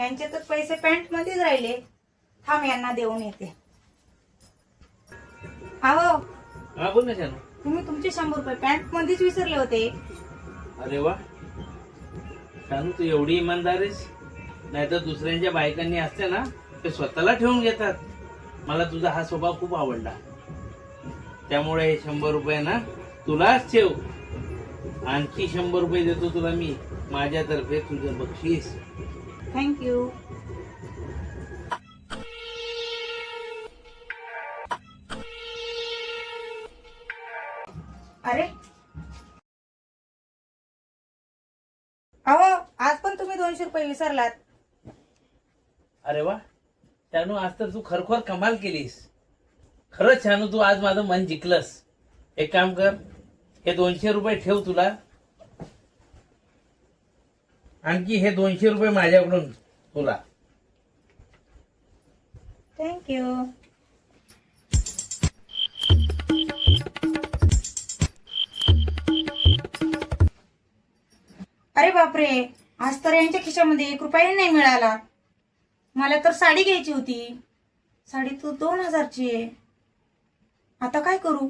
यांचे तर पैसे पॅन्ट मध्येच राहिले. थांब यांना देऊन येते. अहो हा बोल ना शानू. तुम्ही तुमचे 100 रुपये पॅन्ट मध्येच विसरले होते. अरे वा शानू, तू एवढी इमानदार आहेस. नाहीतर दुसऱ्यांच्या बायकांनी असते ना ते स्वतःला ठेवून घेतात. मला तुझा हा स्वभाव खूप आवडला. त्यामुळे हे 100 रुपये ना तुलाच ठेव. आणखी 100 रुपये देतो तुला मी माझ्यातर्फे, तुझं बक्षीस. थँक्यू. अरे अहो आज पण तुम्ही 200 रुपये विसरलात. अरे वा शानू, आज तर तू खरोखर कमाल केलीस. खरंच शानू, तू आज माझं मन जिंकलंस. एक काम कर, हे 200 रुपये ठेव तुला. आणखी हे 200 रुपये माझ्याकडून तुला. थँक्यू. अरे बापरे, आज तर यांच्या खिशामध्ये 1 रुपयाही नाही मिळाला. मला तर साडी घ्यायची होती. साडी तू 2000ची आहे. आता काय करू?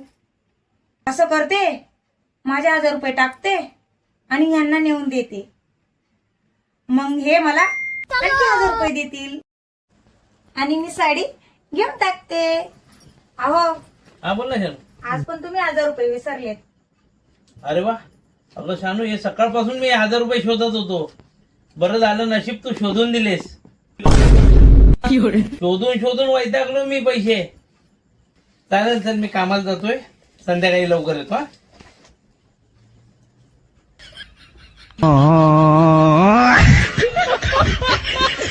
असं करते, माझे 1000 रुपये टाकते आणि यांना नेऊन देते. मग हे मला आणखी 1000 रुपये देतील आणि मी साडी घेऊन टाकते. अहो हा बोल ना शानू. आज पण तुम्ही 1000 रुपये विसरलेत. अरे वा, अगं शानू, हे सकाळपासून मी 1000 रुपये शोधत होतो. बरं झालं, नशीब तू शोधून दिलेस. शोधून शोधून वैतागलो मी पैसे. चालेल, चल मी कामाला जातोय. संध्याकाळी लवकर येतो. हा.